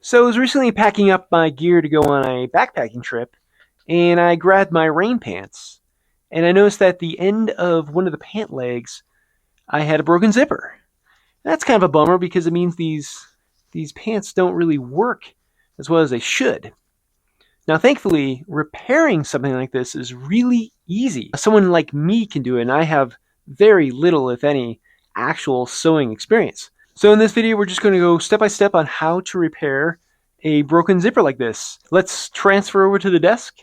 So I was recently packing up my gear to go on a backpacking trip, and I grabbed my rain pants. And I noticed that at the end of one of the pant legs, I had a broken zipper. That's kind of a bummer because it means these pants don't really work as well as they should. Now, thankfully, repairing something like this is really easy. Someone like me can do it, and I have very little, if any, actual sewing experience. So in this video, we're just going to go step by step on how to repair a broken zipper like this. Let's transfer over to the desk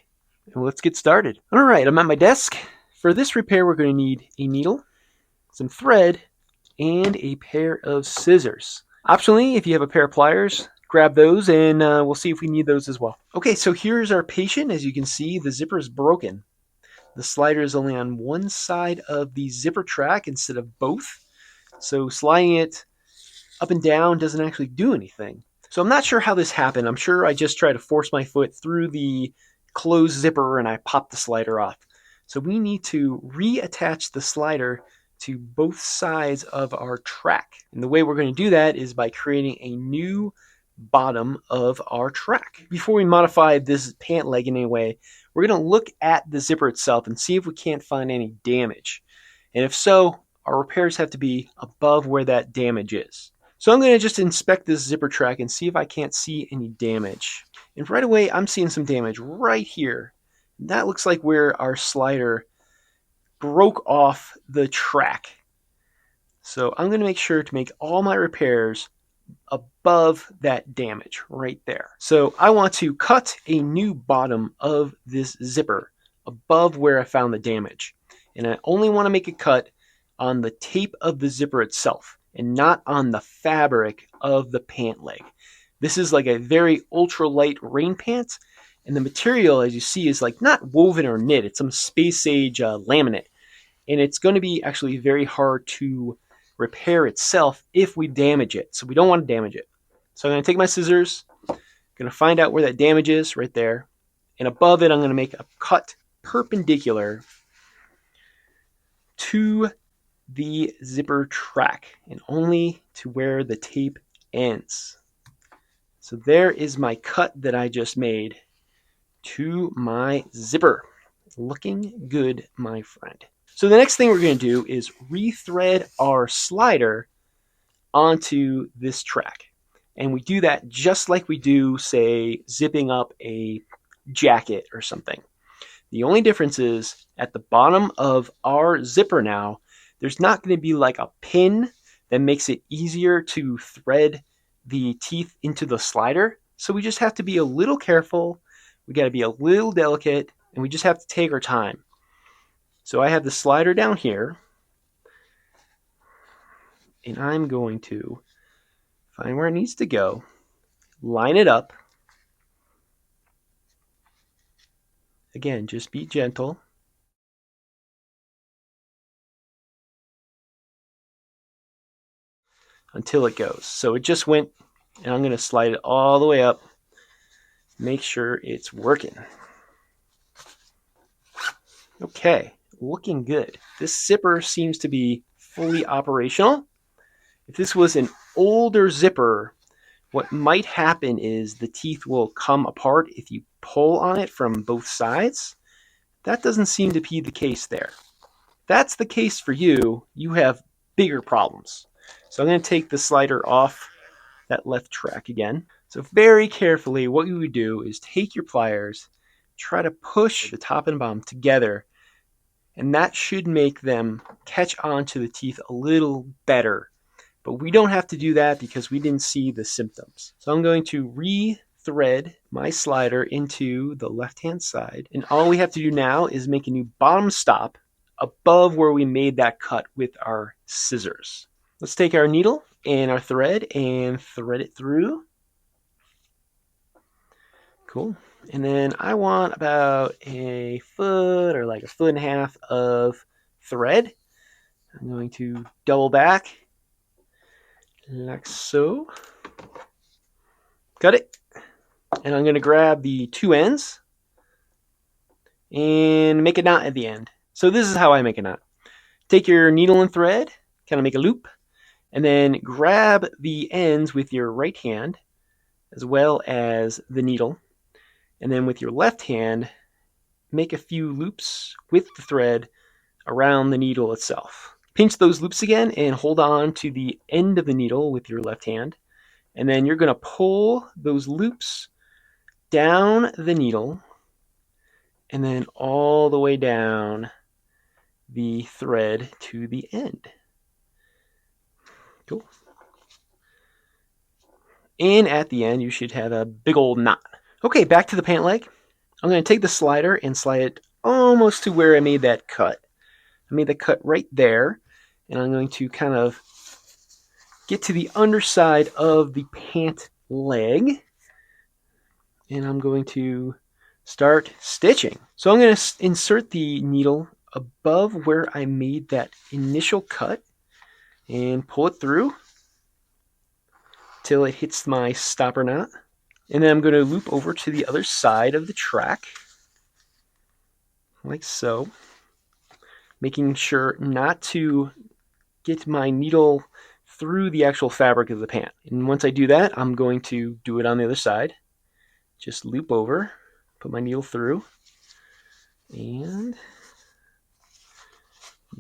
and let's get started. All right, I'm at my desk. For this repair, we're going to need a needle, some thread, and a pair of scissors. Optionally, if you have a pair of pliers, grab those and we'll see if we need those as well. Okay, so here's our patient. As you can see, the zipper is broken. The slider is only on one side of the zipper track instead of both. So sliding it up and down doesn't actually do anything. So I'm not sure how this happened. I'm sure I just tried to force my foot through the closed zipper and I popped the slider off. So we need to reattach the slider to both sides of our track. And the way we're going to do that is by creating a new bottom of our track. Before we modify this pant leg in any way, we're going to look at the zipper itself and see if we can't find any damage. And if so, our repairs have to be above where that damage is. So I'm going to just inspect this zipper track and see if I can't see any damage. And right away, I'm seeing some damage right here. That looks like where our slider broke off the track. So I'm going to make sure to make all my repairs above that damage right there. So I want to cut a new bottom of this zipper above where I found the damage. And I only want to make a cut on the tape of the zipper itself and not on the fabric of the pant leg. This is like a very ultralight rain pant, and the material, as you see, is like not woven or knit. It's some space age laminate, and it's going to be actually very hard to repair itself if we damage it. So we don't want to damage it. So I'm going to take my scissors, going to find out where that damage is right there, and above it I'm going to make a cut perpendicular to the zipper track and only to where the tape ends. So there is my cut that I just made to my zipper. Looking good, my friend. So the next thing we're going to do is rethread our slider onto this track. And we do that just like we do, say, zipping up a jacket or something. The only difference is at the bottom of our zipper now, there's not going to be like a pin that makes it easier to thread the teeth into the slider. So we just have to be a little careful. We got to be a little delicate, and we just have to take our time. So I have the slider down here, and I'm going to find where it needs to go, line it up. Again, just be gentle. Until it goes. So it just went, and I'm going to slide it all the way up. Make sure it's working. Okay, looking good. This zipper seems to be fully operational. If this was an older zipper, what might happen is the teeth will come apart if you pull on it from both sides. That doesn't seem to be the case there. If that's the case for you, you have bigger problems. So I'm going to take the slider off that left track again. So very carefully, what you would do is take your pliers, try to push the top and bottom together, and that should make them catch onto the teeth a little better. But we don't have to do that because we didn't see the symptoms. So I'm going to re-thread my slider into the left-hand side. And all we have to do now is make a new bottom stop above where we made that cut with our scissors. Let's take our needle and our thread and thread it through. Cool. And then I want about a foot or like a foot and a half of thread. I'm going to double back like so. Cut it. And I'm going to grab the two ends and make a knot at the end. So this is how I make a knot. Take your needle and thread, kind of make a loop, and then grab the ends with your right hand as well as the needle. And then with your left hand, make a few loops with the thread around the needle itself. Pinch those loops again and hold on to the end of the needle with your left hand. And then you're going to pull those loops down the needle and then all the way down the thread to the end. Cool. And at the end, you should have a big old knot. Okay, back to the pant leg. I'm going to take the slider and slide it almost to where I made that cut. I made the cut right there, and I'm going to kind of get to the underside of the pant leg, and I'm going to start stitching. So I'm going to insert the needle above where I made that initial cut and pull it through till it hits my stopper knot. And then I'm going to loop over to the other side of the track, like so, making sure not to get my needle through the actual fabric of the pant. And once I do that, I'm going to do it on the other side. Just loop over, put my needle through, and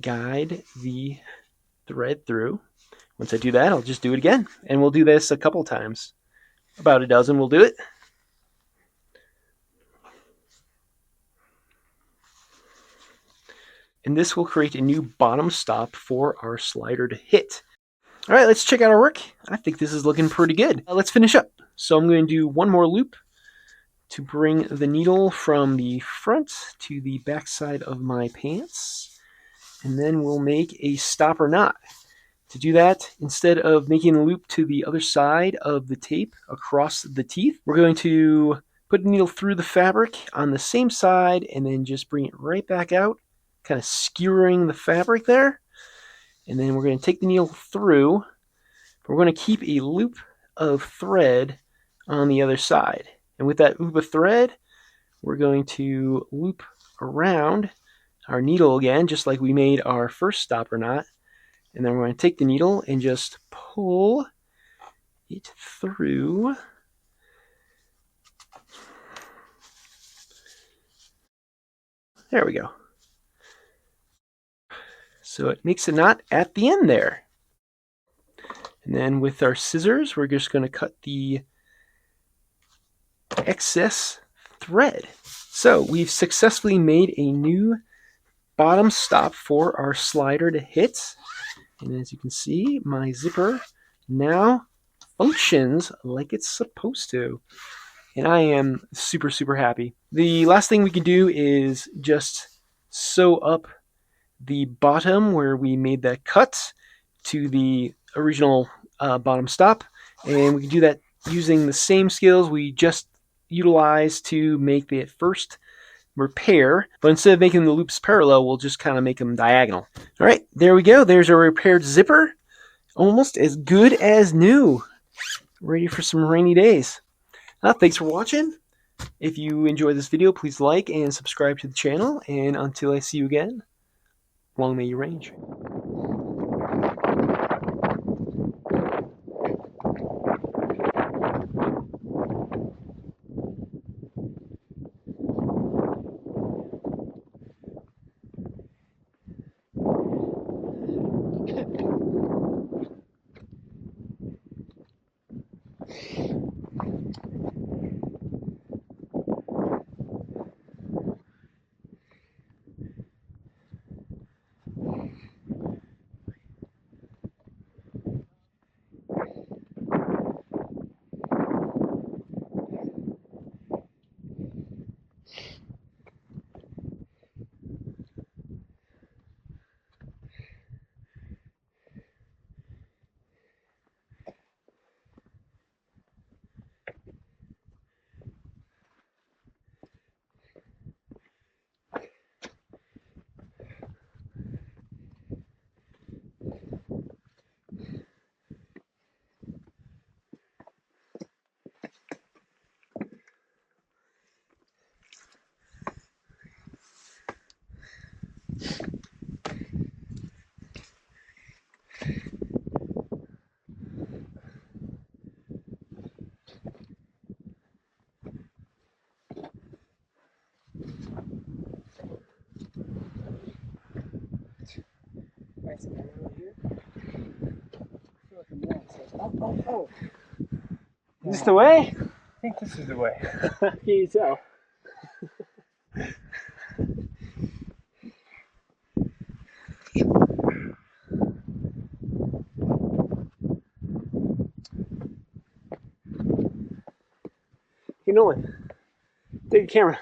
guide the thread through. Once I do that, I'll just do it again. And we'll do this a couple times. About a dozen will do it. And this will create a new bottom stop for our slider to hit. All right, let's check out our work. I think this is looking pretty good. Let's finish up. So I'm going to do one more loop to bring the needle from the front to the back side of my pants. And then we'll make a stopper knot. To do that, instead of making a loop to the other side of the tape across the teeth, we're going to put the needle through the fabric on the same side and then just bring it right back out, kind of skewering the fabric there. And then we're going to take the needle through, but we're going to keep a loop of thread on the other side. And with that loop of thread, we're going to loop around our needle again, just like we made our first stopper knot. And then we're going to take the needle and just pull it through. There we go. So it makes a knot at the end there. And then with our scissors, we're just going to cut the excess thread. So we've successfully made a new bottom stop for our slider to hit. And as you can see, my zipper now functions like it's supposed to. And I am super, super happy. The last thing we can do is just sew up the bottom where we made that cut to the original bottom stop. And we can do that using the same skills we just utilized to make the first repair, but instead of making the loops parallel, we'll just kind of make them diagonal. All right, there we go. There's a repaired zipper, almost as good as new. Ready for some rainy days. Thanks for watching. If you enjoyed this video, please like and subscribe to the channel. And until I see you again, long may you range. nice and narrow here. I feel like I'm lost. Oh. Is this the way? I think this is the way. Can you tell? Hey Nolan, take a camera.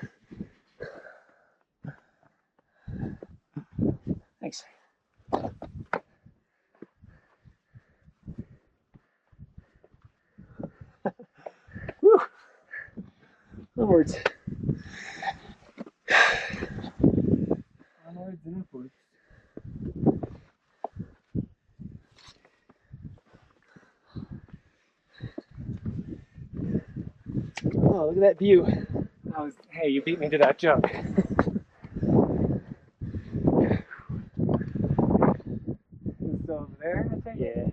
Thanks. Whew. Onwards. Onwards and upwards. Oh, look at that view. Hey, you beat me to that joke. It's over there, I think? Yeah.